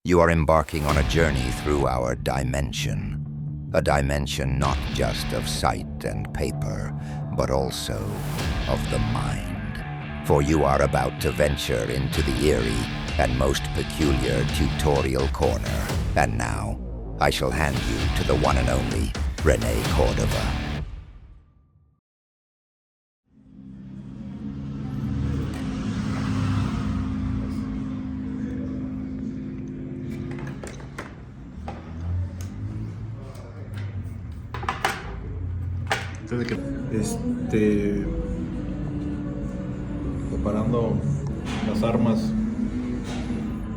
You are embarking on a journey through our dimension. A dimension not just of sight and paper, but also of the mind. For you are about to venture into the eerie and most peculiar tutorial corner. And now, I shall hand you to the one and only Rene Cordova. Preparando las armas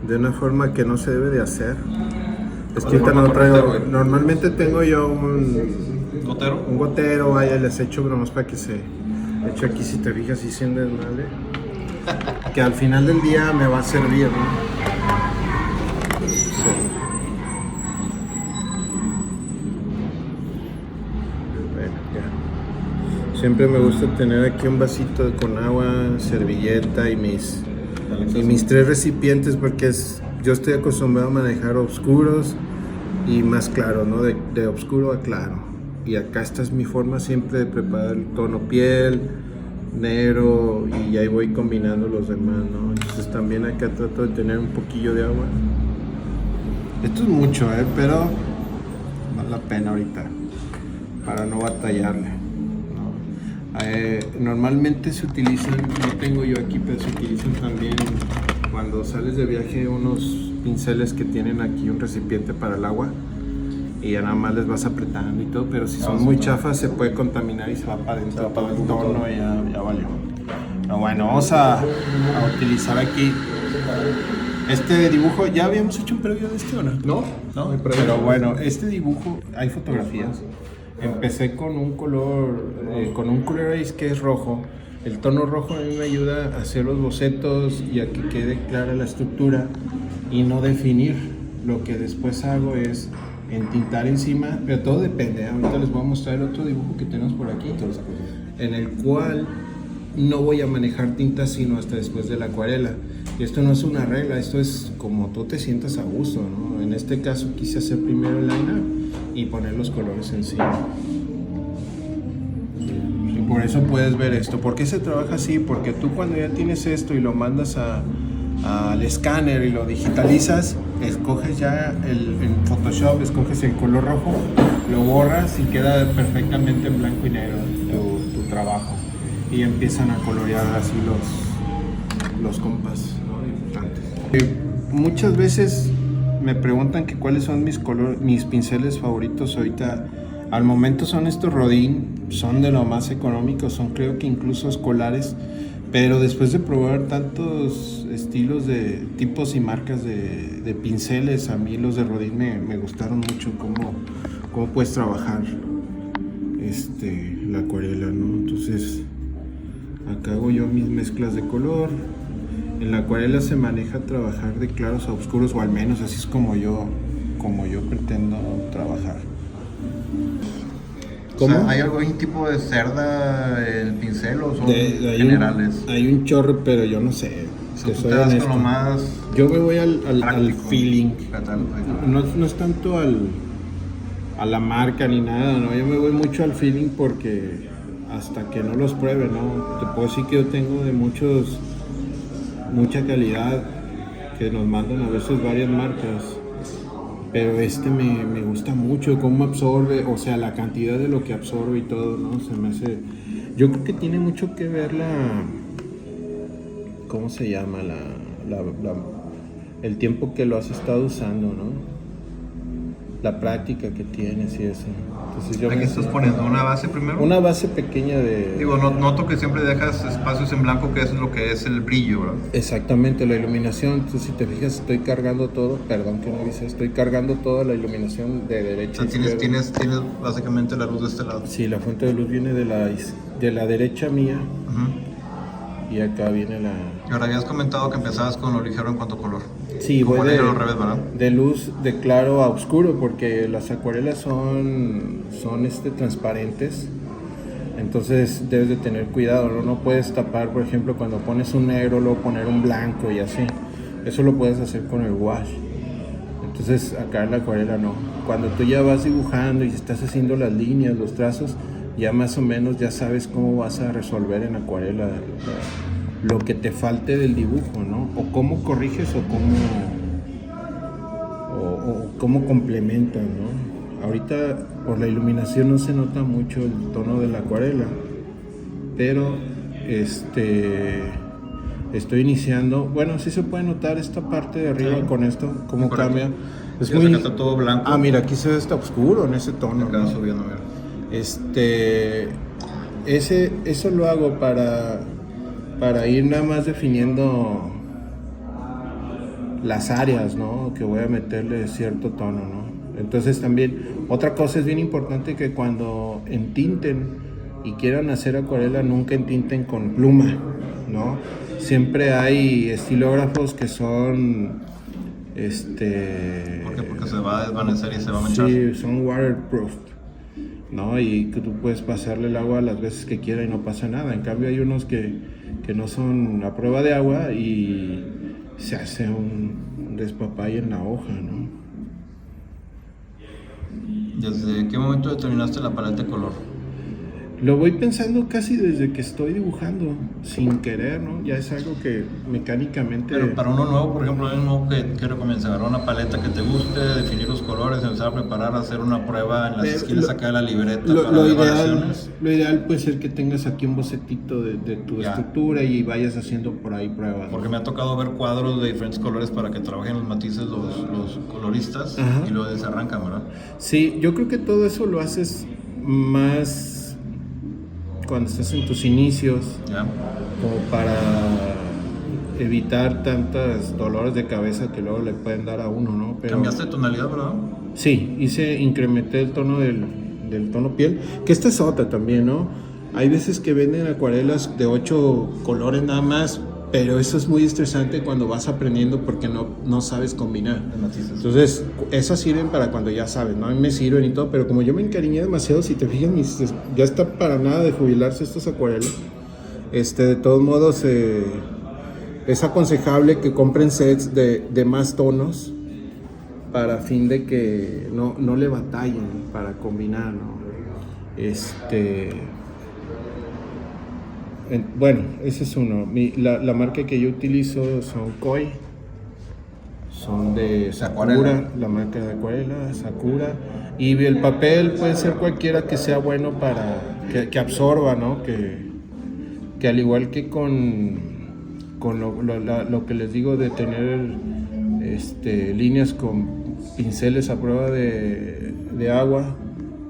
de una forma que no se debe de hacer. Es que ¿Cuál ahorita forma no traigo. correcta, güey? Normalmente tengo yo un gotero. gotero, vaya, les echo bromas para que se. De hecho, aquí si te fijas, sí siendo desmadre. Que al final del día me va a servir, ¿no? Sí. Bueno, ya. Siempre me gusta tener aquí un vasito con agua, servilleta y mis 3 recipientes porque yo estoy acostumbrado a manejar oscuros y más claro, ¿no? De oscuro a claro. Y acá esta es mi forma siempre de preparar el tono piel, negro, y ahí voy combinando los demás, ¿no? Entonces también acá trato de tener un poquillo de agua. Esto es mucho, pero vale la pena ahorita para no batallarle. Normalmente se utilizan, no tengo yo aquí, pero se utilizan también cuando sales de viaje unos pinceles que tienen aquí un recipiente para el agua y ya nada más les vas apretando y todo, pero si son muy chafas se puede contaminar y se va para adentro todo el tono y ya valió. Pero bueno, vamos a utilizar aquí este dibujo. ¿Ya habíamos hecho un previo de este o no? No, pero bueno, este dibujo, hay fotografías. Empecé con un color ace que es rojo. El tono rojo a mí me ayuda a hacer los bocetos y a que quede clara la estructura y no definir. Lo que después hago es entintar encima, pero todo depende. Ahorita les voy a mostrar el otro dibujo que tenemos por aquí, en el cual no voy a manejar tinta sino hasta después de la acuarela. Y esto no es una regla, esto es como tú te sientas a gusto, ¿no? En este caso quise hacer primero el liner y poner los colores encima. Y por eso puedes ver esto. ¿Por qué se trabaja así? Porque tú cuando ya tienes esto y lo mandas al escáner y lo digitalizas, escoges ya en Photoshop, escoges el color rojo, lo borras y queda perfectamente en blanco y negro tu trabajo. Y empiezan a colorear así los compas, ¿no? Importantes. Muchas veces me preguntan que cuáles son mis pinceles favoritos ahorita. Al momento son estos Rodin, son de lo más económicos, son creo que incluso escolares, pero después de probar tantos estilos de tipos y marcas de pinceles, a mí los de Rodin me gustaron mucho cómo puedes trabajar la acuarela, ¿no? Entonces acá hago yo mis mezclas de color. En la acuarela se maneja trabajar de claros a oscuros, o al menos así es como yo pretendo trabajar. ¿Cómo? O sea, ¿hay algún tipo de cerda el pincel o son generales? Hay un chorro, pero yo no sé. Tú te das con lo más. Yo me voy al feeling. No es tanto a la marca ni nada, ¿no? Yo me voy mucho al feeling porque hasta que no los pruebe, ¿no? Te puedo decir que yo tengo de mucha calidad que nos mandan a veces varias marcas, pero me gusta mucho cómo absorbe, o sea, la cantidad de lo que absorbe y todo, ¿no? Se me hace. Yo creo que tiene mucho que ver ¿cómo se llama? El tiempo que lo has estado usando, ¿no? La práctica que tienes y eso. Entonces ¿Aquí estás poniendo una base primero? Una base pequeña de. Digo, noto que siempre dejas espacios en blanco, que es lo que es el brillo, ¿verdad? Exactamente, la iluminación. Entonces, si te fijas, estoy cargando todo. Perdón que no dice, estoy cargando toda la iluminación de derecha. O sea, tienes básicamente la luz de este lado. Sí, la fuente de luz viene de la derecha mía. Y acá viene la. Ahora habías comentado que empezabas con lo ligero en cuanto a color. Sí, voy al revés, ¿verdad? De luz de claro a oscuro, porque las acuarelas son transparentes. Entonces debes de tener cuidado, ¿no? No puedes tapar, por ejemplo, cuando pones un negro, luego poner un blanco y así. Eso lo puedes hacer con el wash. Entonces acá en la acuarela no. Cuando tú ya vas dibujando y estás haciendo las líneas, los trazos, ya más o menos ya sabes cómo vas a resolver en acuarela lo que te falte del dibujo, ¿no? O cómo corriges o cómo complementas, ¿no? Ahorita por la iluminación no se nota mucho el tono de la acuarela, pero estoy iniciando. Bueno, sí se puede notar esta parte de arriba, sí, con esto, cómo cambia. Es muy... Acá está todo blanco. Ah, mira, aquí se ve está oscuro en ese tono. Acá ¿no? Subiendo, mira. Eso lo hago para ir nada más definiendo las áreas, ¿no? Que voy a meterle cierto tono, ¿no? Entonces también, otra cosa es bien importante que cuando entinten y quieran hacer acuarela, nunca entinten con pluma, ¿no? Siempre hay estilógrafos que son ¿Por qué? Porque se va a desvanecer y se va a manchar. Sí, son waterproof, ¿no? Y que tú puedes pasarle el agua las veces que quieras y no pasa nada. En cambio hay unos que no son a prueba de agua y se hace un despapalle en la hoja, ¿no? ¿Desde qué momento determinaste la paleta de color? Lo voy pensando casi desde que estoy dibujando, sin querer, ¿no? Ya es algo que mecánicamente... Pero para uno nuevo, por ejemplo, hay uno que recomienza agarrar una paleta que te guste, definir los colores, empezar a preparar, hacer una prueba en las esquinas acá de la libreta para variaciones. Lo ideal puede ser que tengas aquí un bocetito de tu estructura y vayas haciendo por ahí pruebas. Porque me ha tocado ver cuadros de diferentes colores para que trabajen los matices los coloristas. Ajá. Y luego desarrancan, ¿verdad? Sí, yo creo que todo eso lo haces más cuando estás en tus inicios, como para evitar tantos dolores de cabeza que luego le pueden dar a uno, ¿no? Pero, ¿cambiaste de tonalidad, verdad? Sí, incrementé el tono del tono piel, que esta es otra también, ¿no? Hay veces que venden acuarelas de 8 colores nada más, pero eso es muy estresante cuando vas aprendiendo porque no sabes combinar. Entonces, esas sirven para cuando ya sabes, ¿no? A mí me sirven y todo, pero como yo me encariñé demasiado, si te fijas, ya está para nada de jubilarse estas acuarelas. De todos modos, es aconsejable que compren sets de más tonos para fin de que no le batallen para combinar, ¿no? Bueno, ese es uno. La marca que yo utilizo son Koi, son de Sakura, la marca de acuarela, Sakura. Y el papel puede ser cualquiera que sea bueno para que absorba, ¿no? Que al igual que con lo que les digo de tener líneas con pinceles a prueba de agua,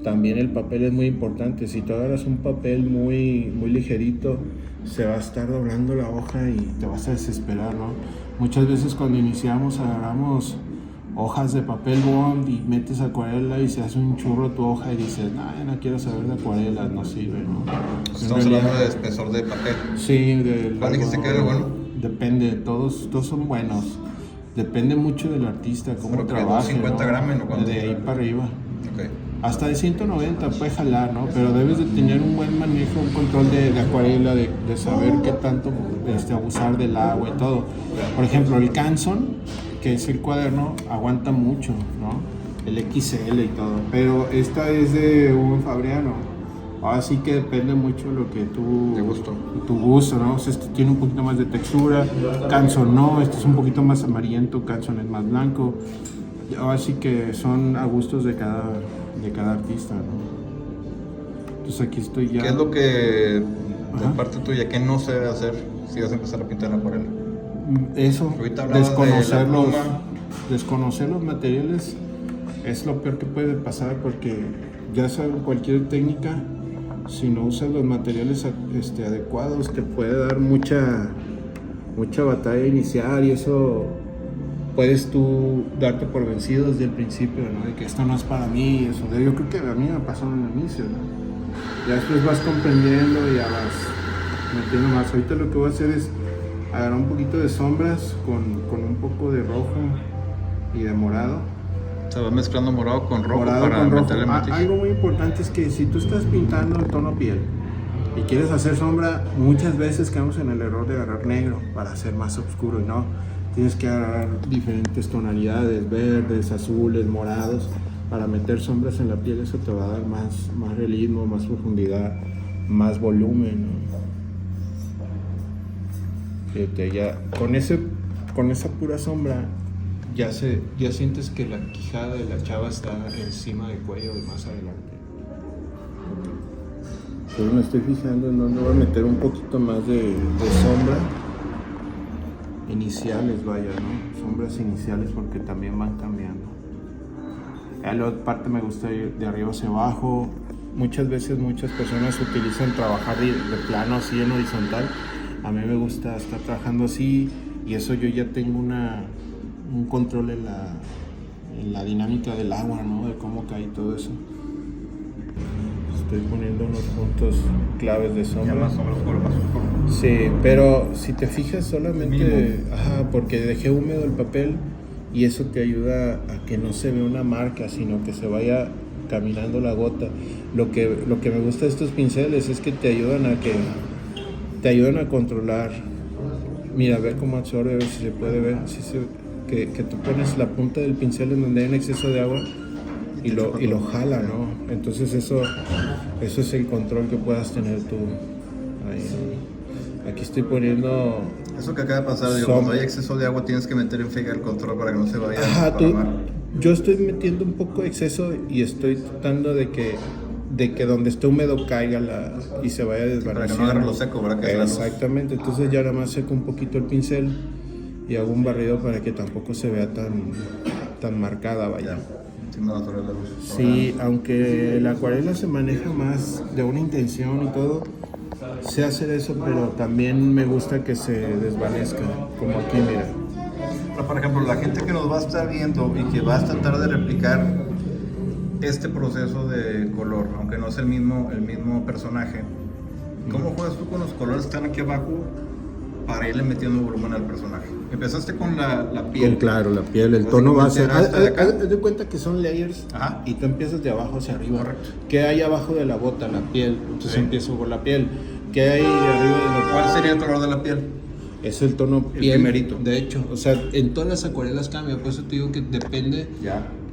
también el papel es muy importante. Si tú agarras un papel muy, muy ligerito, se va a estar doblando la hoja y te vas a desesperar, ¿no? Muchas veces cuando iniciamos agarramos hojas de papel bond y metes acuarela y se hace un churro tu hoja y dices, no quiero saber de acuarela, no sirve, ¿no? Estamos hablando de espesor de papel. Sí, ¿cuál dijiste que era bueno? Depende, todos son buenos. Depende mucho del artista, cómo trabaja. 50 gramos, ¿no? De ahí para arriba. Okay. Hasta de 190 puede jalar, ¿no? Pero debes de tener un buen manejo, un control de acuarela, de saber qué tanto abusar del agua y todo. Por ejemplo, el Canson, que es el cuaderno, aguanta mucho, ¿no? El XL y todo. Pero esta es de un Fabriano. Así que depende mucho lo que tu gusto, ¿no? O sea, este tiene un poquito más de textura, Canson no, este es un poquito más amarillento, Canson es más blanco. Así que son a gustos de cada artista, ¿no? Entonces aquí estoy ya. ¿Qué es lo que, de parte tuya, qué no se debe hacer si vas a empezar a pintar en acuarela? Eso, desconocer los materiales es lo peor que puede pasar, porque ya sabes, cualquier técnica, si no usas los materiales adecuados, te puede dar mucha batalla inicial, y eso puedes tú darte por vencido desde el principio, ¿no? De que esto no es para mí, eso. Yo creo que a mí me pasó en el inicio, ¿no? Ya después vas comprendiendo y ya vas metiendo más. Ahorita lo que voy a hacer es agarrar un poquito de sombras con un poco de rojo y de morado. Se va mezclando morado con rojo para meterle matiz. Algo muy importante es que si tú estás pintando el tono piel y quieres hacer sombra, muchas veces caemos en el error de agarrar negro para hacer más oscuro, y no. Tienes que agarrar diferentes tonalidades, verdes, azules, morados, para meter sombras en la piel. Eso te va a dar más realismo, más profundidad, más volumen, ¿no? Fíjate, ya con esa pura sombra ya sientes que la quijada de la chava está encima del cuello y más adelante. Entonces me estoy fijando en dónde voy a meter un poquito más de sombra. Iniciales, vaya, ¿no? Sombras iniciales, porque también van cambiando. A la otra parte me gusta ir de arriba hacia abajo. Muchas veces muchas personas utilizan trabajar de plano así en horizontal. A mí me gusta estar trabajando así, y eso yo ya tengo un control en la dinámica del agua, ¿no? De cómo cae todo eso. Estoy poniendo unos puntos claves de sombra. Ya más sombras por más oscuro. Sí, pero si te fijas solamente, porque dejé húmedo el papel, y eso te ayuda a que no se vea una marca, sino que se vaya caminando la gota. Lo que me gusta de estos pinceles es que te ayudan a controlar. Mira, a ver cómo absorbe, a ver si se puede ver, que tú pones la punta del pincel en donde hay un exceso de agua y lo jala, ¿no? Entonces eso es el control que puedas tener tú. Ahí. Aquí estoy poniendo... Eso que acaba de pasar, cuando hay exceso de agua tienes que meter en friega el control para que no se vaya a yo estoy metiendo un poco de exceso y estoy tratando de que donde esté húmedo caiga y se vaya desvaneciendo. Para que no agarre lo seco, ¿verdad? Que exactamente, entonces ya nada más seco un poquito el pincel y hago un barrido para que tampoco se vea tan marcada, vaya. Natural de luz. Sí, aunque la acuarela se maneja más de una intención y todo, sé hacer eso, pero también me gusta que se desvanezca, como aquí, mira. Pero, por ejemplo, la gente que nos va a estar viendo y que va a tratar de replicar este proceso de color, aunque no es el mismo personaje, ¿cómo juegas tú con los colores que están aquí abajo para irle metiendo volumen al personaje? Empezaste con la piel. Claro, la piel, el tono base. Haz de cuenta que son layers. Ajá. Y tú empiezas de abajo hacia arriba. Correcto. ¿Qué hay abajo de la bota? La piel. Entonces empiezo por la piel. ¿Qué hay arriba de la piel? ¿Cuál sería el color de la piel? Es el tono piel. El primerito. De hecho, o sea, en todas las acuarelas cambia. Por eso te digo que depende.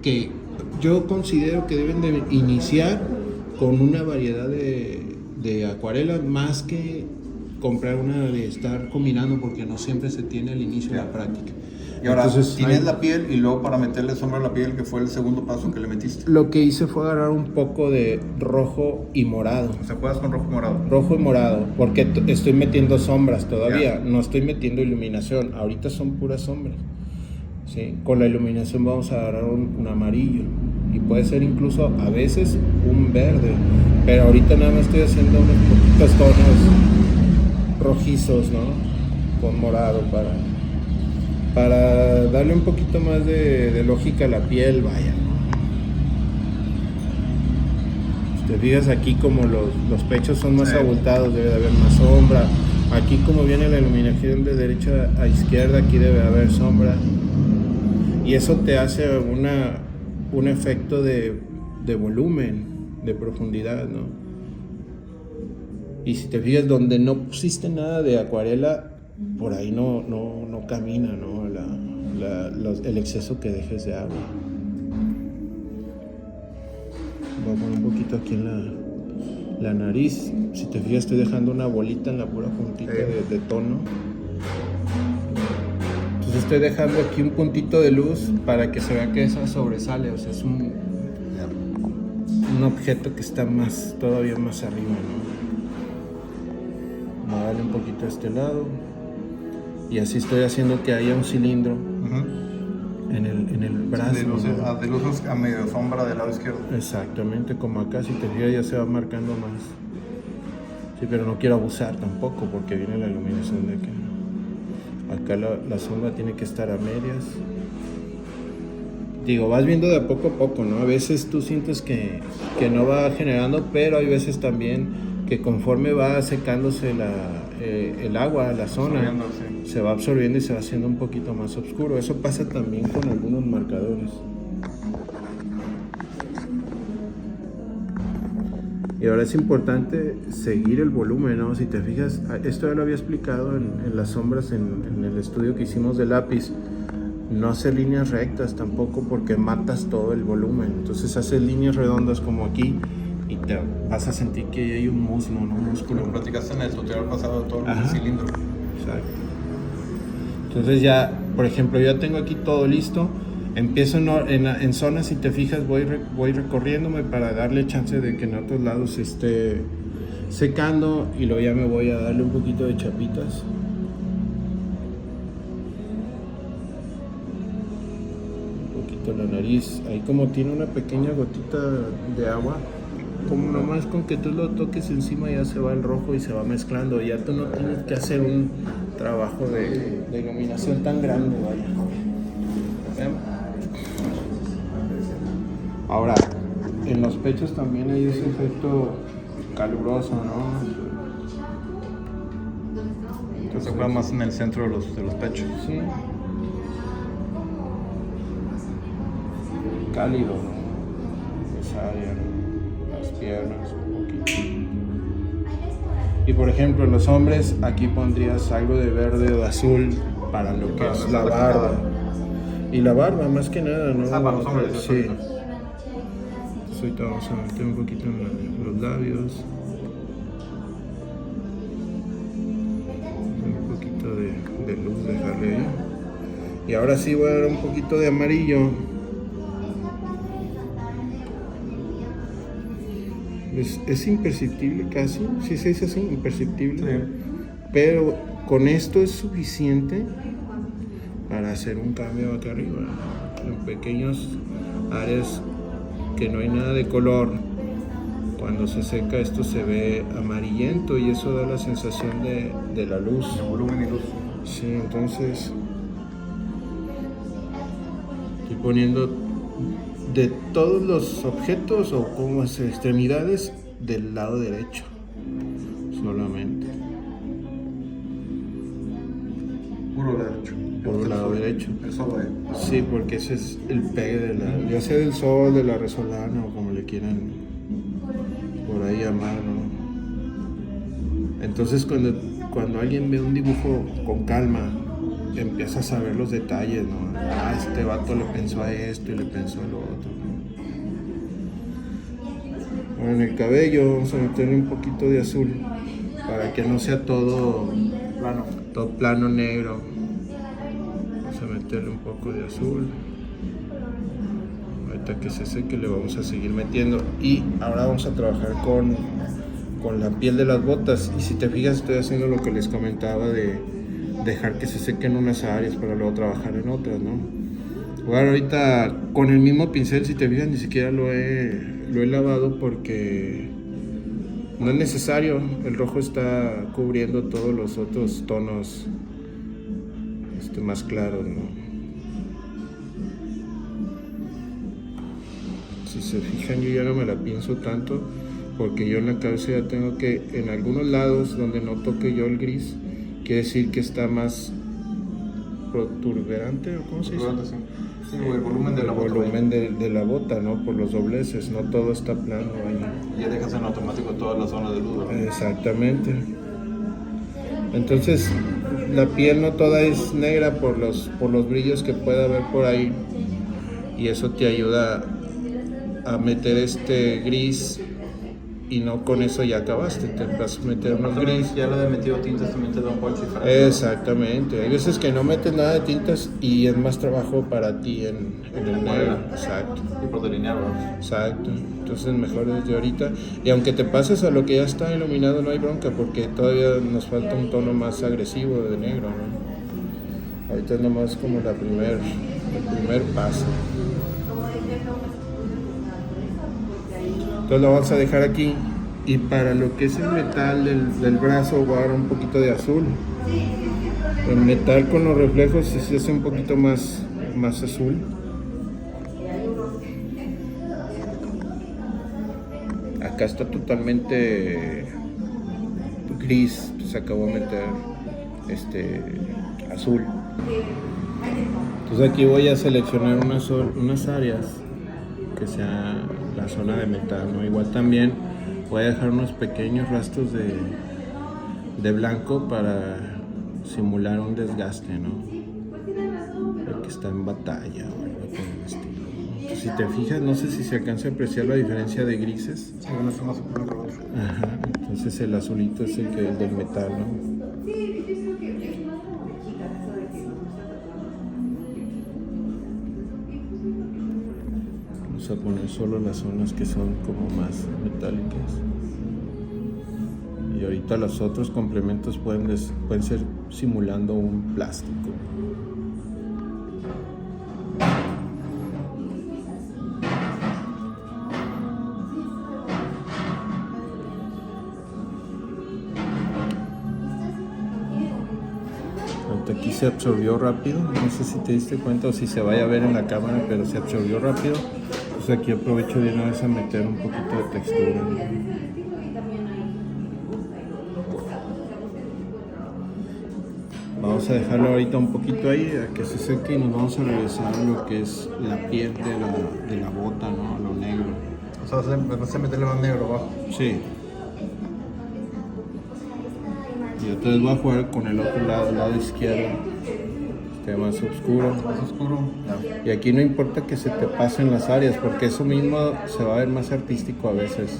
Que yo considero que deben de iniciar con una variedad de acuarelas más que comprar una de estar combinando, porque no siempre se tiene al inicio de la práctica. Y ahora, entonces, tienes la piel y luego para meterle sombra a la piel, que fue el segundo paso que le metiste. Lo que hice fue agarrar un poco de rojo y morado. O sea, juegas con rojo y morado. Rojo y morado, porque estoy metiendo sombras todavía, no estoy metiendo iluminación. Ahorita son puras sombras. ¿Sí? Con la iluminación vamos a agarrar un amarillo, y puede ser incluso a veces un verde, pero ahorita nada más estoy haciendo unos poquitos tonos rojizos, ¿no? Con morado para darle un poquito más de lógica a la piel, vaya. Si te fijas aquí, como los pechos son más abultados, debe de haber más sombra. Aquí, como viene la iluminación de derecha a izquierda, aquí debe haber sombra, y eso te hace un efecto de volumen, de profundidad, ¿no? Y si te fijas, donde no pusiste nada de acuarela, por ahí no camina, ¿no? El exceso que dejes de agua. Voy a poner un poquito aquí en la nariz. Si te fijas, estoy dejando una bolita en la pura puntita de tono. Entonces estoy dejando aquí un puntito de luz para que se vea que esa sobresale. O sea, es un objeto que está todavía más arriba, ¿no? Voy a darle un poquito a este lado, y así estoy haciendo que haya un cilindro en el brazo. De luces a medio sombra del lado izquierdo. Exactamente, como acá, si te fijas, ya se va marcando más. Sí, pero no quiero abusar tampoco, porque viene la iluminación de acá. Acá la sombra tiene que estar a medias. Digo, vas viendo de a poco, ¿no? A veces tú sientes que no va generando, pero hay veces también que conforme va secándose el agua, la zona, se va absorbiendo y se va haciendo un poquito más oscuro. Eso pasa también con algunos marcadores. Y ahora es importante seguir el volumen, ¿no? Si te fijas, esto ya lo había explicado en las sombras en el estudio que hicimos de lápiz. No hacer líneas rectas tampoco porque matas todo el volumen. Entonces haces líneas redondas como aquí y te vas a sentir que hay un muslo, ¿no? Un músculo. Como platicaste en el tutorial pasado, todo el Ajá. cilindro. Exacto. Entonces ya, por ejemplo, ya tengo aquí todo listo. Empiezo en zonas, si te fijas, voy recorriéndome para darle chance de que en otros lados esté secando y luego ya me voy a darle un poquito de chapitas. Un poquito la nariz, ahí como tiene una pequeña gotita de agua, como nomás con que tú lo toques encima ya se va el rojo y se va mezclando, ya tú no tienes que hacer un trabajo de iluminación tan grande, vaya. ¿Ven? Ahora, en los pechos también hay ese efecto caluroso, ¿no? Se juega más en el centro de los pechos. Sí. Cálido, ¿no? Esa área, ¿no? Las piernas un poquito. Y por ejemplo, en los hombres, aquí pondrías algo de verde o de azul para lo que es la barba. Y la barba, más que nada, ¿no? Para los hombres, sí. Ahorita vamos a meter un poquito en los labios. Un poquito de luz, dejarle ahí. Y ahora sí voy a dar un poquito de amarillo. Es imperceptible casi, si se dice así, imperceptible. Sí. Pero con esto es suficiente para hacer un cambio acá arriba. En pequeños áreas que no hay nada de color, cuando se seca esto se ve amarillento y eso da la sensación de la luz. De volumen y luz. Sí, entonces estoy poniendo de todos los objetos o como extremidades del lado derecho solamente. Puro derecho. Por el lado derecho. El sobre. Sí, porque ese es el pegue de la, ya sea del sol, de la resolana o como le quieran por ahí llamar, ¿no? Entonces cuando alguien ve un dibujo con calma, empiezas a ver los detalles, ¿no? Ah, este vato le pensó a esto y le pensó a lo otro. Bueno, en el cabello vamos a meterle un poquito de azul para que no sea todo plano negro. Meterle un poco de azul. Ahorita que se seque le vamos a seguir metiendo y ahora vamos a trabajar con la piel de las botas. Y si te fijas, estoy haciendo lo que les comentaba de dejar que se sequen unas áreas para luego trabajar en otras, ¿no? Bueno, ahorita con el mismo pincel, si te fijas, ni siquiera lo he lavado porque no es necesario. El rojo está cubriendo todos los otros tonos más claro, ¿no? Si se fijan, yo ya no me la pienso tanto porque yo en la cabeza ya tengo que, en algunos lados donde no toque yo el gris, quiere decir que está más protuberante, ¿o cómo se dice? Sí, el volumen de la bota. El volumen de la bota, ¿no? Por los dobleces, no todo está plano ahí. Ya dejas en automático todas las zonas de luz, ¿no? Exactamente. Entonces, la piel no toda es negra por los brillos que pueda haber por ahí y eso te ayuda a meter este gris y no con eso ya acabaste, te vas a meter unos gris. Ya lo de metido tintas también te da un punch diferente. Exactamente, hay veces que no metes nada de tintas y es más trabajo para ti en el negro. Exacto. Y por delinear, ¿verdad? Exacto, entonces mejor desde ahorita, y aunque te pases a lo que ya está iluminado no hay bronca porque todavía nos falta un tono más agresivo de negro, ¿no? Ahorita es nomás como el primer paso. Entonces lo vamos a dejar aquí y para lo que es el metal del brazo voy a dar un poquito de azul. El metal con los reflejos se hace un poquito más azul. Acá está totalmente gris, se acabó de meter azul. Entonces aquí voy a seleccionar unas áreas que sea la zona de metal, ¿no? Igual también Voy a dejar unos pequeños rastros de blanco para simular un desgaste, ¿no? Porque está en batalla o algo por el estilo. Entonces, si te fijas, no sé si se alcanza a apreciar la diferencia de grises. Sí, uno está más oscuro que el otro. Ajá, entonces el azulito es el del metal, ¿no? Vamos a poner solo las zonas que son como más metálicas. Y ahorita los otros complementos pueden ser simulando un plástico. Aquí se absorbió rápido, no sé si te diste cuenta o si se vaya a ver en la cámara, pero se absorbió rápido. Pues aquí aprovecho de una vez a meter un poquito de textura. Vamos a dejarlo ahorita un poquito ahí a que se seque y nos vamos a regresar a lo que es la piel de la bota, ¿no? Lo negro. O sea, vas a meterle más negro abajo. Sí. Y otra vez voy a jugar con el otro lado, el lado izquierdo. Este más oscuro. Más oscuro. Ya. Y aquí no importa que se te pasen las áreas, porque eso mismo se va a ver más artístico a veces.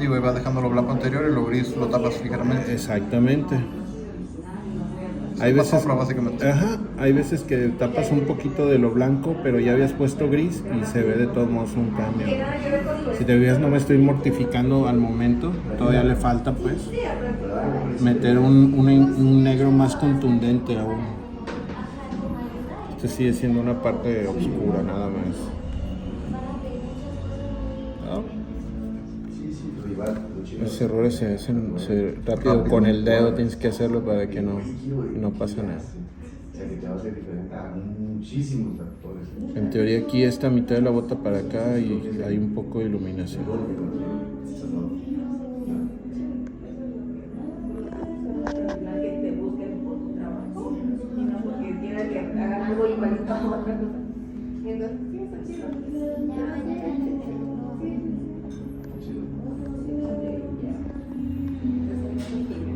Digo, y vas dejando lo blanco anterior y lo gris lo tapas ligeramente. Exactamente. Hay Una veces, sombra, básicamente. ajá, hay veces que tapas un poquito de lo blanco, pero ya habías puesto gris y se ve de todos modos un cambio. Si te fijas, no me estoy mortificando al momento, todavía le falta pues meter un negro más contundente aún. Este sigue siendo una parte oscura nada más. Los errores se hacen rápido, con el dedo tienes que hacerlo para que no pase nada. En teoría aquí esta mitad de la bota para acá y hay un poco de iluminación.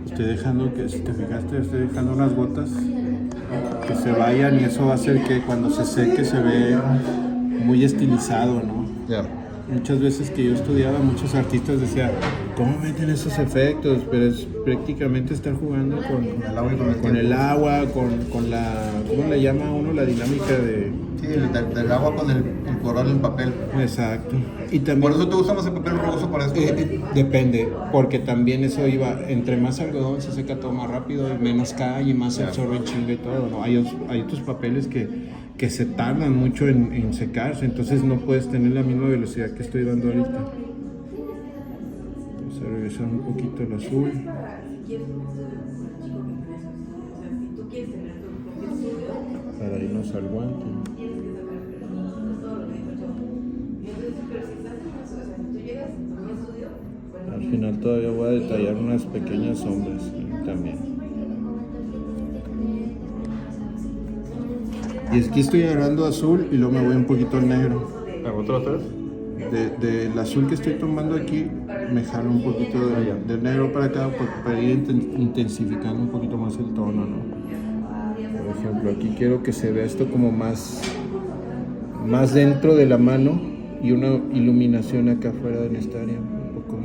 Estoy dejando que, si te fijaste, estoy dejando unas gotas que se vayan y eso va a hacer que cuando se seque se ve muy estilizado, ¿no? Ya. Muchas veces que yo estudiaba, muchos artistas decían, ¿cómo meten esos efectos? Pero es prácticamente estar jugando con el agua, con la, ¿cómo le llama uno? La dinámica de... Sí, del agua con el color del papel. Exacto. Y también... Por eso te gusta más el papel rugoso para esto. Depende, porque también eso iba, entre más algodón se seca todo más rápido, y menos cae y más se absorbe en chinga y todo, ¿no? Hay otros papeles que se tardan mucho en secarse, entonces no puedes tener la misma velocidad que estoy dando ahorita. Vamos a regresar un poquito el azul. Para irnos al guante. Al final todavía voy a detallar unas pequeñas sombras también. Y es que estoy agarrando azul y luego me voy un poquito al negro. ¿Otra vez? Del azul que estoy tomando aquí, me jalo un poquito del negro para acá para ir intensificando un poquito más el tono, ¿no? Por ejemplo, aquí quiero que se vea esto como más dentro de la mano y una iluminación acá afuera en esta área, un poco.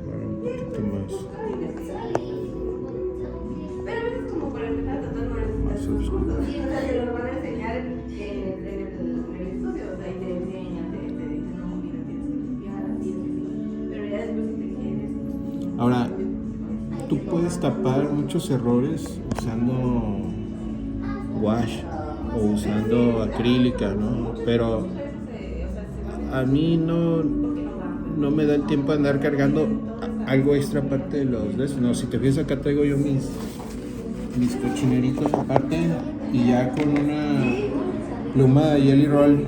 Bueno, un poquito más. Más oscuro. Ahora, tú puedes tapar muchos errores usando wash o usando acrílica, ¿no? Pero a mí no me da el tiempo de andar cargando algo extra aparte de los de eso, ¿no? Si te fijas, acá traigo yo mis cochineritos aparte y ya con una pluma de Jelly Roll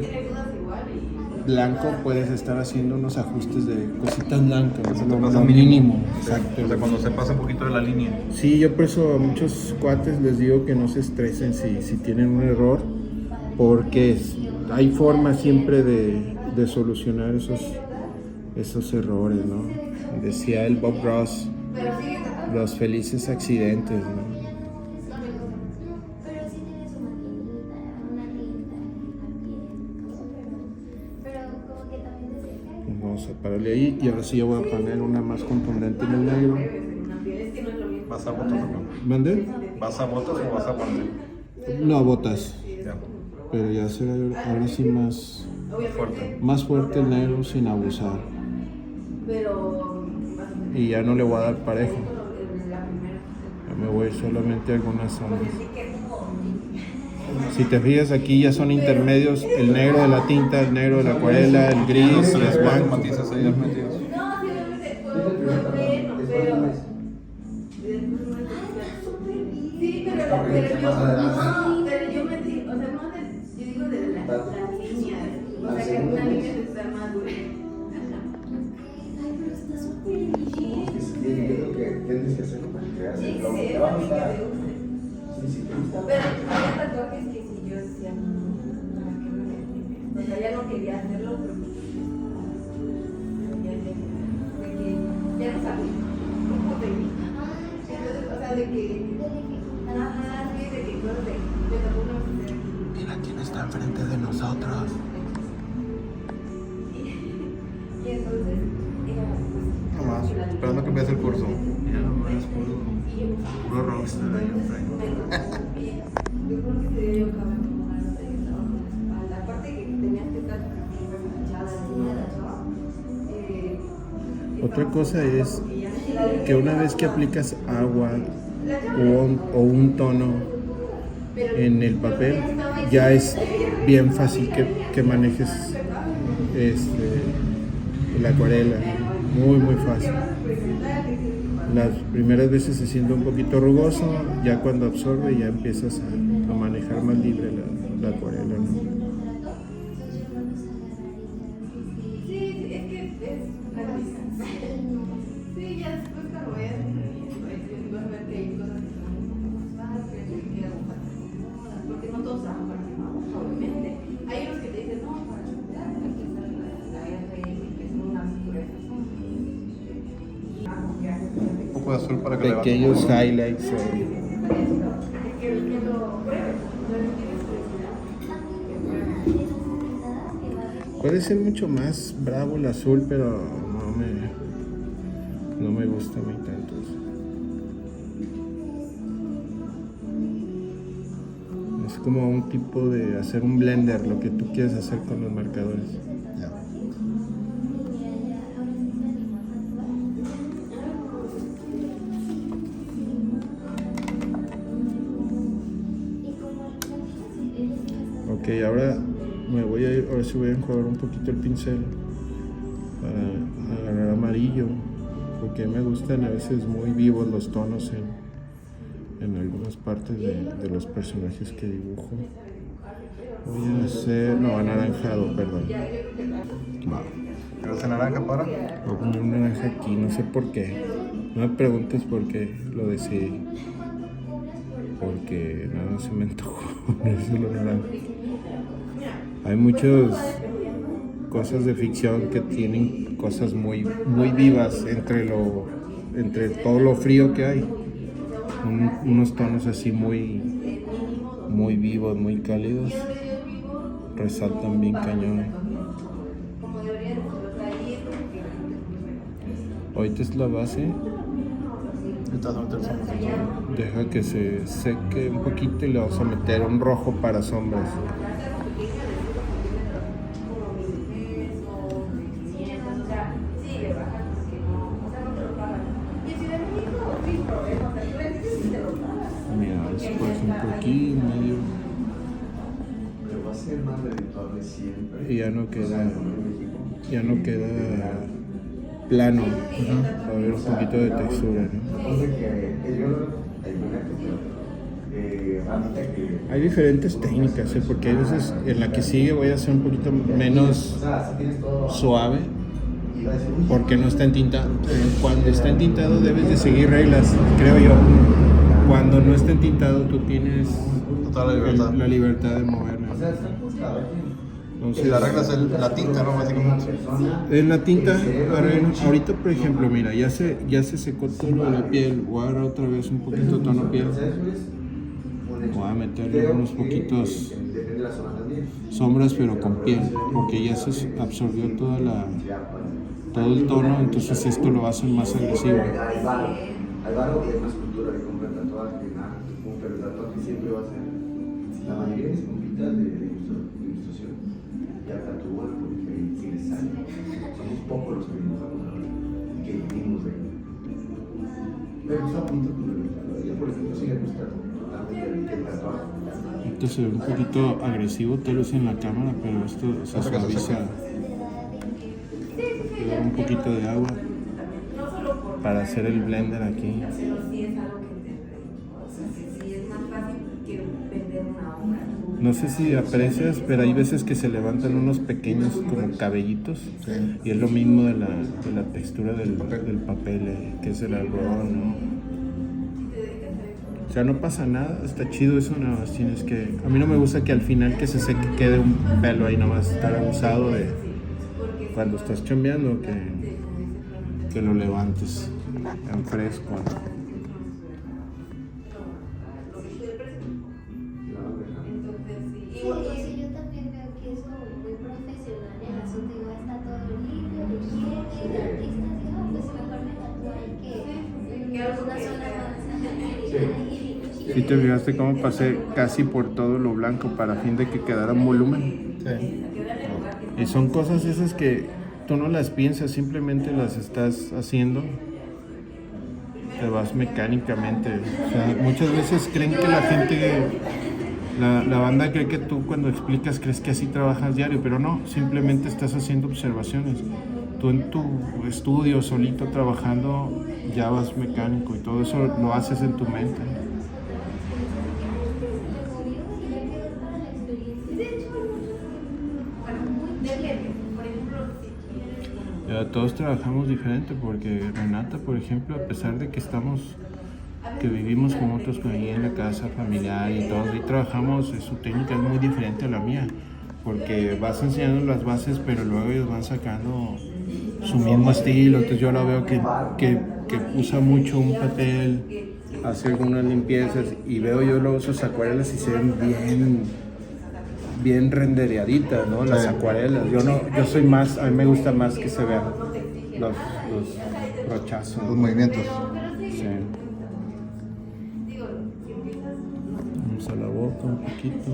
blanco, puedes estar haciendo unos ajustes de cositas blancas, Eso ¿no? te pasa Lo mínimo. Exacto. O sea, cuando se pasa un poquito de la línea. Sí, yo por eso a muchos cuates les digo que no se estresen si tienen un error, porque hay formas siempre de solucionar esos errores, ¿no? Decía el Bob Ross, los felices accidentes, ¿no? Vamos a pararle ahí y ahora sí yo voy a poner una más contundente en el negro. ¿Vas a botas o no? ¿Mande? ¿Vas a botas o vas a guante? No, botas, Ya. pero ya será ahora sí Fuerte. más fuerte el negro sin abusar. Y ya no le voy a dar parejo. Ya me voy solamente a algunas zonas. Si te fijas aquí ya son intermedios, el negro de la tinta, el negro de la acuarela, el gris, el Tres, cuatro blanco. matices ahí metidos. Sí, pero yo me digo, o sea, no, yo digo de la línea, o sea, que una línea está más dura. Yo creo que tienes que hacerlo para que veas Sí, el sí, logo. es Te va a la que gustar. me gusta. Sí, sí, te gusta. Pero había tatuajes que si yo decía, ¿para qué me metí? O sea, ya no quería hacerlo porque ya no sabía cómo venir. Entonces, o sea, de que, ajá, sí, de que cosas de, me tocó una vez. Mira quién está enfrente de nosotros. Y entonces, era pues, Nomás, esperando que veas el curso. Ya nomás puro rockstar ahí enfrente. yo creo que sería yo acabar como ganas de trabajo en la espalda. Aparte que tenías que estar hinchada encima de la chava. Otra cosa es que una vez que aplicas agua o un tono en el papel, ya es bien fácil que manejes la acuarela, muy muy fácil. Las primeras veces se siente un poquito rugoso, ya cuando absorbe ya empiezas a manejar más libre la acuarela, ¿no? Sí, es que es práctica. Sí, ya después cuando vayas vas a ver que hay cosas que son un poco más fáciles, que hay agujas porque no todos trabajan para firmar, obviamente. Hay unos que te dicen, no, para chutar, hay que usar la RM, que son unas purezas. Un poco de azul para que le baje. Pequeños highlights ahí. Puede ser mucho más bravo el azul, pero no me gusta a mí tanto eso. Es como un tipo de hacer un blender, lo que tú quieres hacer con los marcadores. Ya. Ok, ahora me voy a ir, ahora sí voy a enjuagar un poquito el pincel para agarrar amarillo, porque me gustan a veces muy vivos los tonos en algunas partes de los personajes que dibujo. Voy a hacer, no, anaranjado, perdón. Va. ¿Quieres el naranja para? Voy a poner un naranja aquí, no sé por qué. No me preguntes por qué lo decidí. Porque nada se me antojó ponérselo naranja. Hay muchas cosas de ficción que tienen cosas muy, muy vivas entre todo lo frío que hay. Unos tonos así muy, muy vivos, muy cálidos. Resaltan bien cañón. Ahorita es la base. Deja que se seque un poquito y le vamos a meter un rojo para sombras. Mira, por ejemplo aquí medio Pero va a ser más redituable siempre. y ya no queda plano. Va a haber un poquito de textura, ¿no? Cosa que yo hay una que Hay diferentes técnicas, porque hay veces en la que sigue voy a hacer un poquito menos suave porque no está entintado. Cuando está entintado debes de seguir reglas, creo yo. Cuando no está entintado tú tienes Toda la libertad. la libertad de moverme. Entonces, Y la regla es la tinta, ¿no? Básicamente. en la tinta, ahorita por ejemplo, mira, ya se secó todo lo de la piel. Voy a agarrar otra vez un poquito de tono piel. Voy a meterle unos poquitos sombras, pero con piel, porque ya se absorbió todo el tono, entonces esto lo hace más agresivo. Álvaro es más cultura de compra de tatuaje, nada, pero el tatuaje siempre va a ser. La mayoría de mis compitas de ilustración ya tatúan porque si les sale. Somos pocos los que dibujamos ahora y que vivimos de ello. Pero está bonito con el tatuaje. Yo, por ejemplo, sí le gusta totalmente el tatuaje. Esto se ve un poquito agresivo, tal vez en la cámara, pero esto se suaviza. Le doy un poquito de agua para hacer el blender aquí. Pero sí es algo que o sea, sí es más fácil que vender una obra. No sé si aprecias, pero hay veces que se levantan unos pequeños como cabellitos y es lo mismo de la textura del papel, que es el algodón, ¿no? O sea, no pasa nada, está chido eso, nada más tienes que... A mí no me gusta que al final que se seque quede un pelo ahí, nada más estar abusado de cuando estás chambeando, que lo levantes en fresco. Entonces, sí. Sí, porque yo también veo que es como muy profesional el asunto, digo, está todo limpio, de higiene, y el artista dijo, pues mejor me tatúo ahí que una sola manza. ¿Sí te fijaste cómo pasé casi por todo lo blanco para fin de que quedara un volumen? Sí. Y son cosas esas que tú no las piensas, simplemente las estás haciendo. Te vas mecánicamente. O sea, muchas veces creen que la gente, la banda cree que tú cuando explicas crees que así trabajas diario, pero no, simplemente estás haciendo observaciones. Tú en tu estudio, solito trabajando, ya vas mecánico y todo eso lo haces en tu mente. Por ejemplo, si quieres como Ya, todos trabajamos diferente porque Renata, por ejemplo, a pesar de que vivimos con otros ahí en la casa familiar y todos, y trabajamos, su técnica es muy diferente a la mía, porque vas enseñando las bases, pero luego ellos van sacando su mismo estilo. Entonces yo la veo que usa mucho un papel, hace algunas limpiezas, y veo yo luego sus acuarelas y se ven bien rendereaditas, ¿no? Las acuarelas. Yo soy más, a mí me gusta más que se vean los brochazos. Los movimientos. Sí. digo, si empiezas, Vamos a la boca un poquito,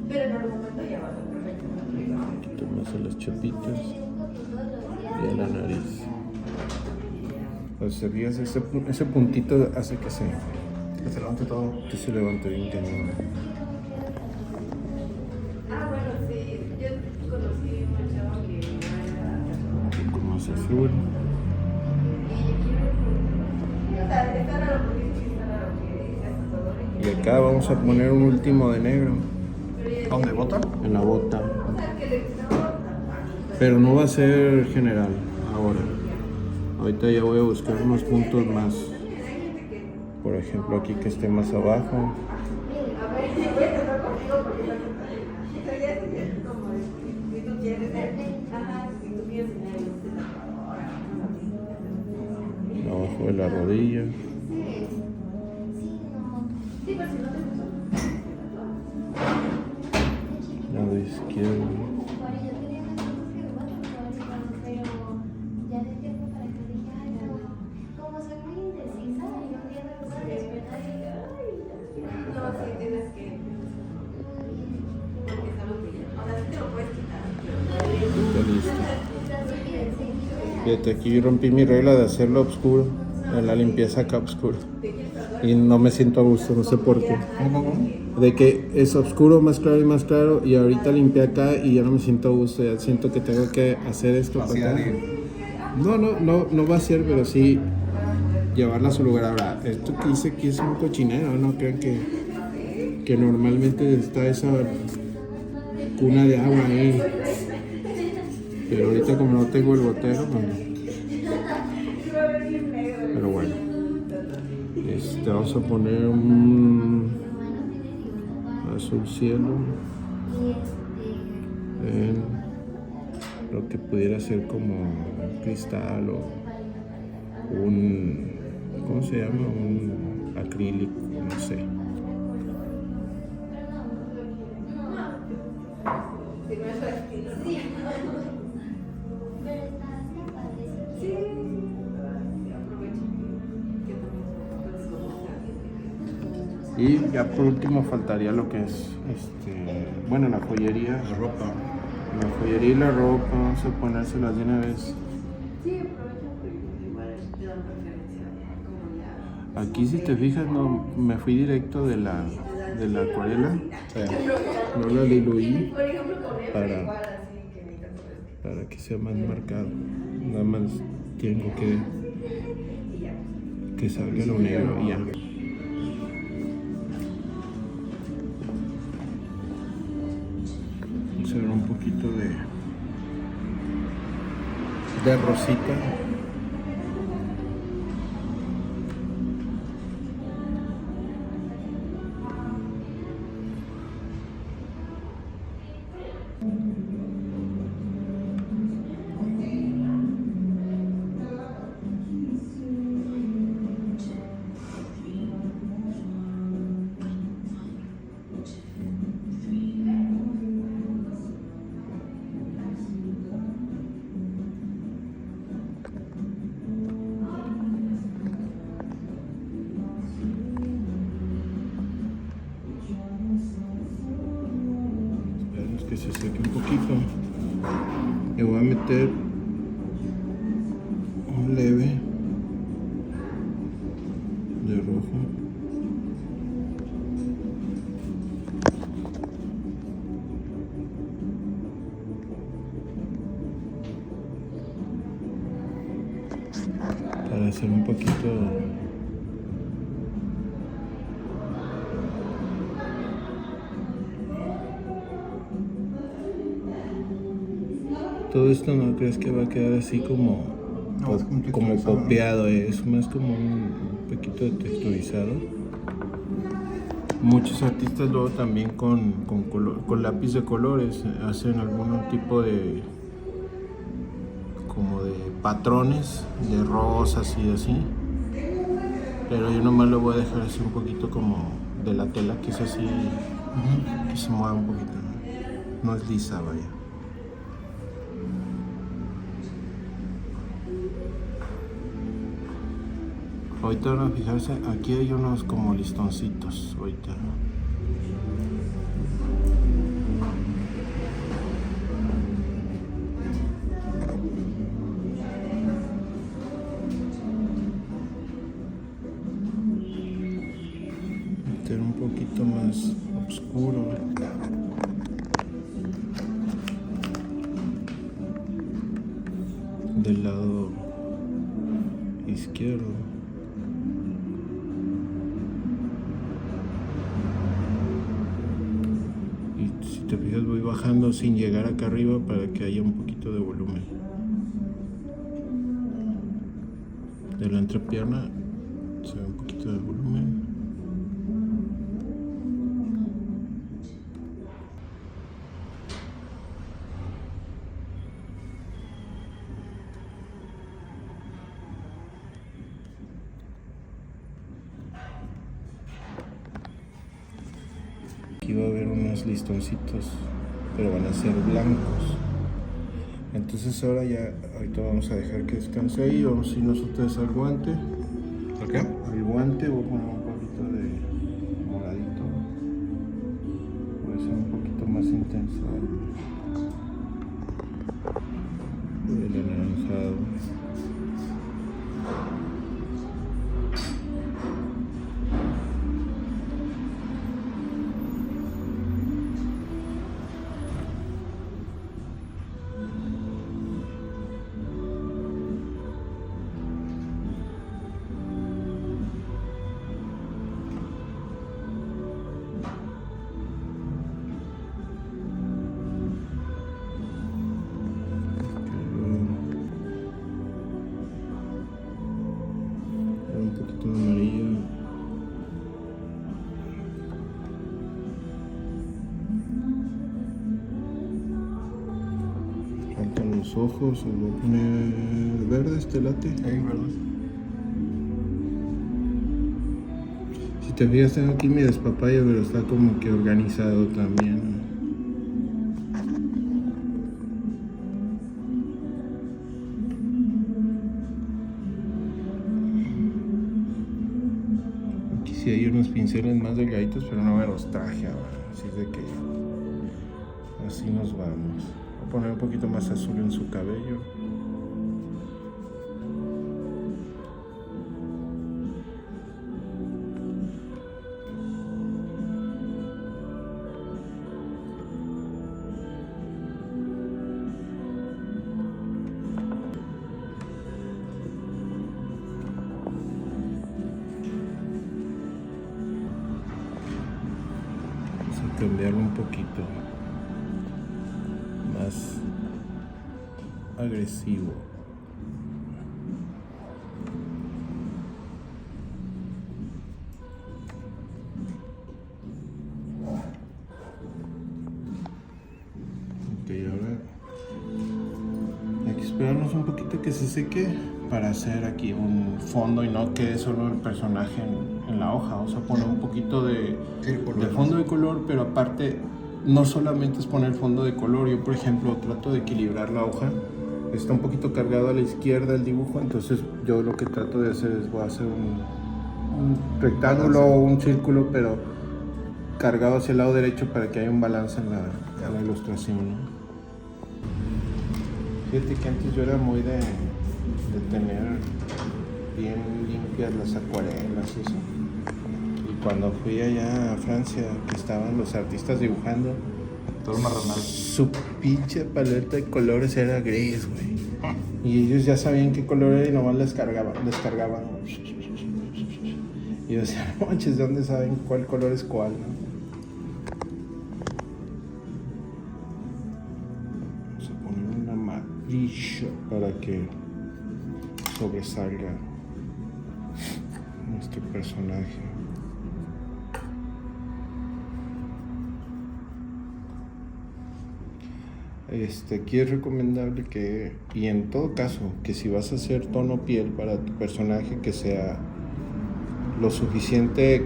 pero en algún momento ya vas a perfecto. un poquito más a las chapitas y a la nariz. Pues se fijas, ese puntito hace que se levante todo. levante bien cañón. Bueno, sí, yo conocí una chava que era Un poco más azul. o sea, está raro porque sí está raro que haces todo. Y acá vamos a poner un último de negro ¿Dónde? ¿Bota? en la bota. Pero no va a ser general ahora. Ahorita ya voy a buscar unos puntos más. Por ejemplo, aquí que esté más abajo. Abajo de la rodilla. Lado izquierdo. No, sí tienes que. Porque es algo que ya. O sea, sí te lo puedes quitar. Está listo. Fíjate, aquí rompí mi regla de hacerlo oscuro, en la limpieza acá oscuro. Y no me siento a gusto, no sé por qué. ¿Cómo? De que es oscuro, más claro, y ahorita limpié acá y ya no me siento a gusto, ya siento que tengo que hacer esto para Vaciar acá. y- No va a ser, pero sí llevarla a su lugar. Ahora, esto que hice aquí es un cochinero, no crean que que normalmente está esa cuna de agua ahí. Pero ahorita como no tengo el gotero, pues no. Pero bueno. Vamos a poner un azul cielo en lo que pudiera ser como un cristal o un, ¿cómo se llama? Un acrílico, no sé. Si no es su estilo, ¿no? Pero está así, padre. Sí, aprovecho que también son Y ya por último faltaría lo que es, bueno, la joyería. La ropa. La joyería y la ropa, vamos a ponérselas de una vez. Sí, aprovecho porque igual te dan preferencia como ya. Aquí si te fijas, no, me fui directo de la acuarela, no la diluí Por ejemplo, con él, para- igual así que ni tanto es. para que sea más marcado. Nada más tengo Y ya. que salga lo negro y ya. Vamos a ver un poquito de rosita. Esperemos que se seque un poquito. Le voy a meter un leve de rojo. Para hacer un poquito todo esto. No crees que va a quedar así como No, es como como texturizado, ¿no? copiado, es más como un poquito de texturizado. Muchos artistas luego también con lápiz de colores hacen algún tipo de como de patrones de rosas y así, pero yo nomás lo voy a dejar así un poquito como de la tela, que es así, que se mueva un poquito, no es lisa, vaya. Ahorita van a fijarse, aquí hay unos como listoncitos, ahorita. Meter un poquito más oscuro. Del lado izquierdo. Y si te fijas voy bajando sin llegar acá arriba para que haya un poquito de volumen. De la entrepierna se ve un poquito de volumen. Aquí va a haber unos listoncitos, pero van a ser blancos. Entonces ahora ya, ahorita vamos a dejar que descanse ahí. Vamos a ir nosotros al guante. ¿Por qué? Al guante voy a poner un poquito de moradito. Voy a ser un poquito más intenso el anaranjado. los ojos, os voy a poner verde, este late. ¿verdad? Si te fijas, tengo aquí mi despapalle, pero está como que organizado también. Aquí sí hay unos pinceles más delgaditos, pero no me los traje ahora, así de que así nos vamos. Voy a poner un poquito más azul en su cabello. Cambiarlo un poquito más agresivo. Ok, ahora hay que esperarnos un poquito que se seque para hacer aquí un fondo y no quede solo el personaje en la hoja. Vamos a poner un poquito de fondo de color, pero aparte no solamente es poner fondo de color. Yo, por ejemplo, trato de equilibrar la hoja. Está un poquito cargado a la izquierda el dibujo, entonces yo lo que trato de hacer es voy a hacer un rectángulo o un círculo, pero cargado hacia el lado derecho para que haya un balance en la ilustración, ¿no? Fíjate que antes yo era muy de tener bien limpias las acuarelas y eso. Y cuando fui allá a Francia, que estaban los artistas dibujando, Todo marranal. su pinche paleta de colores era gris, güey. Y ellos ya sabían qué color era y nomás les cargaban. Y yo decía, no manches, ¿de dónde saben cuál color es cuál, no? Vamos a poner un amarillo para que sobresalga nuestro personaje. Aquí es recomendable que, y en todo caso, que si vas a hacer tono piel para tu personaje, que sea lo suficiente,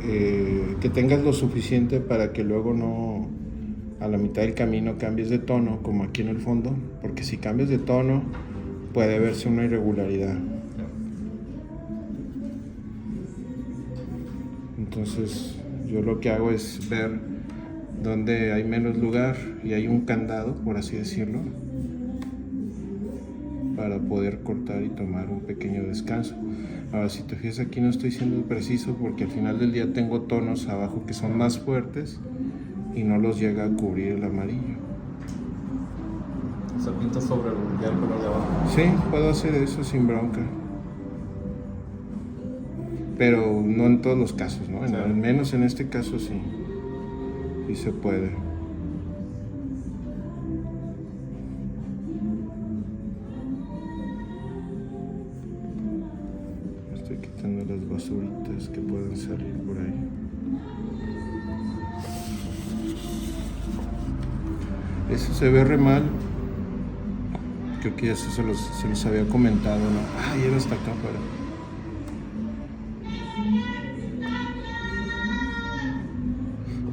que tengas lo suficiente para que luego no, a la mitad del camino, cambies de tono, como aquí en el fondo, porque si cambias de tono, puede verse una irregularidad. Entonces, yo lo que hago es ver donde hay menos lugar y hay un candado, por así decirlo, para poder cortar y tomar un pequeño descanso. Ahora, si te fijas, aquí no estoy siendo preciso porque al final del día tengo tonos abajo que son más fuertes y no los llega a cubrir el amarillo. O sea, pinta sobre ya el color de abajo. Sí, puedo hacer eso sin bronca, pero no en todos los casos, ¿no? Al menos en este caso sí. Sí se puede. Estoy quitando las basuritas que pueden salir por ahí. Eso se ve re mal. Creo que eso se los había comentado, ¿no? Ah, llega hasta acá para.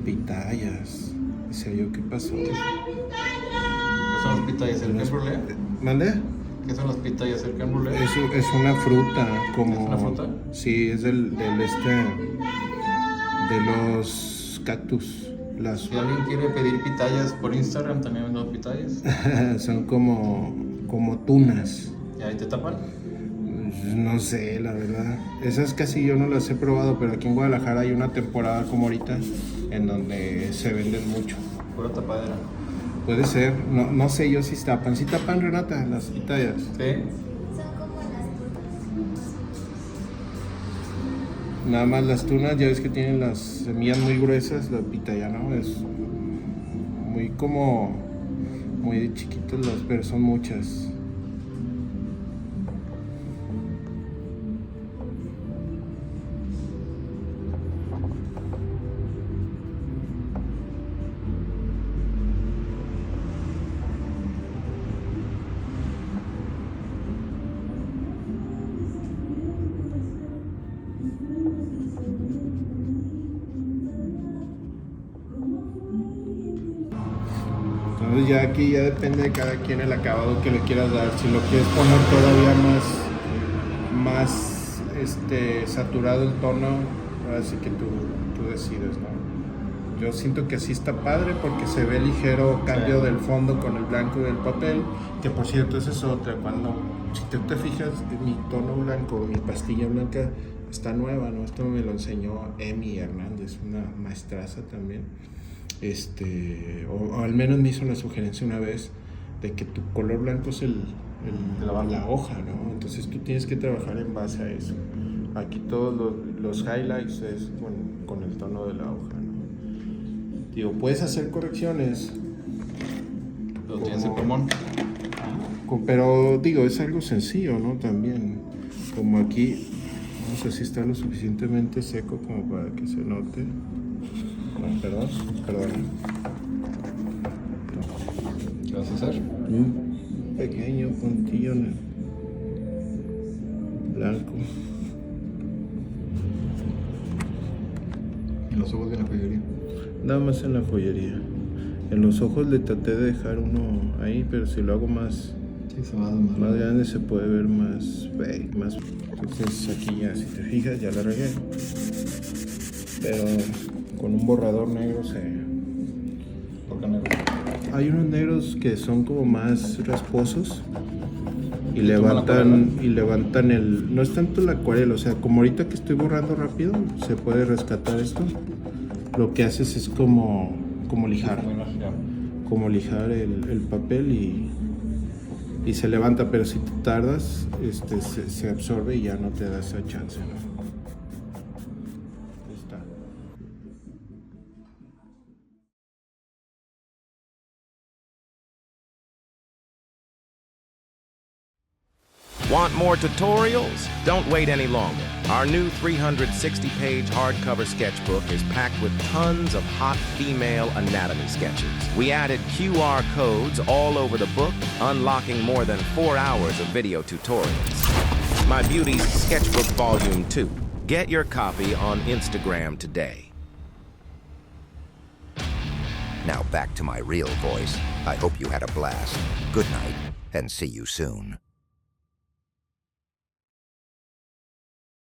Pitayas. Decía yo, ¿qué pasó? ¿Qué son las pitayas? ¿El crème brûlée? ¿Mande? ¿Qué son las pitayas? ¿El crème brûlée? Es una fruta, como... ¿Es una fruta? Sí, es de los cactus. Si alguien quiere pedir pitayas por Instagram, también vendo pitayas. Son como tunas. ¿Y ahí te tapan? No sé, la verdad. Esas casi yo no las he probado, pero aquí en Guadalajara hay una temporada como ahorita en donde se venden mucho. Pura tapadera. Puede ser, no sé yo si tapan. ¿Sí tapan, Renata, las pitayas? ¿Sí? Son como las tunas. Nada más las tunas, ya ves que tienen las semillas muy gruesas, la pitaya, ¿no? Es muy chiquitas pero son muchas. pues ya aquí ya depende de cada quien el acabado que le quieras dar. Si lo quieres poner todavía más saturado el tono, así que tú decides, ¿no? Yo siento que así está padre porque se ve ligero cambio del fondo con el blanco del papel, que por cierto esa es otra. Si te fijas, mi tono blanco, mi pastilla blanca está nueva, ¿no? Esto me lo enseñó Emi Hernández, una maestraza también. O al menos me hizo una sugerencia una vez de que tu color blanco es la hoja, ¿no? Entonces tú tienes que trabajar en base a eso. Aquí todos los highlights es con el tono de la hoja, ¿no? Digo, puedes hacer correcciones. ¿Lo tienes el pulmón? Pero digo, es algo sencillo, ¿no? También, como aquí, no sé si está lo suficientemente seco como para que se note. No, perdón. ¿Qué vas a hacer? Un pequeño puntillo en el blanco. ¿Y los ojos de la joyería? Nada más en la joyería. En los ojos le traté de dejar uno ahí, pero si lo hago más más grande se puede ver más fake, más. Entonces aquí ya, si te fijas, ya la regué. Pero con un borrador negro se. ¿Por qué negro? Hay unos negros que son como más rasposos y ¿Y toma levantan el. No es tanto la acuarela, o sea, como ahorita que estoy borrando rápido, se puede rescatar esto. Lo que haces es como lijar. Como lijar el papel y se levanta, pero si te tardas, se absorbe y ya no te da esa chance, ¿no? Ahí está. Want more tutorials? Don't wait any longer. Our new 360-page hardcover sketchbook is packed with tons of hot female anatomy sketches. We added QR codes all over the book, unlocking more than 4 hours of video tutorials. My Beauty's Sketchbook Volume 2. Get your copy on Instagram today. Now back to my real voice. I hope you had a blast. Good night, and see you soon.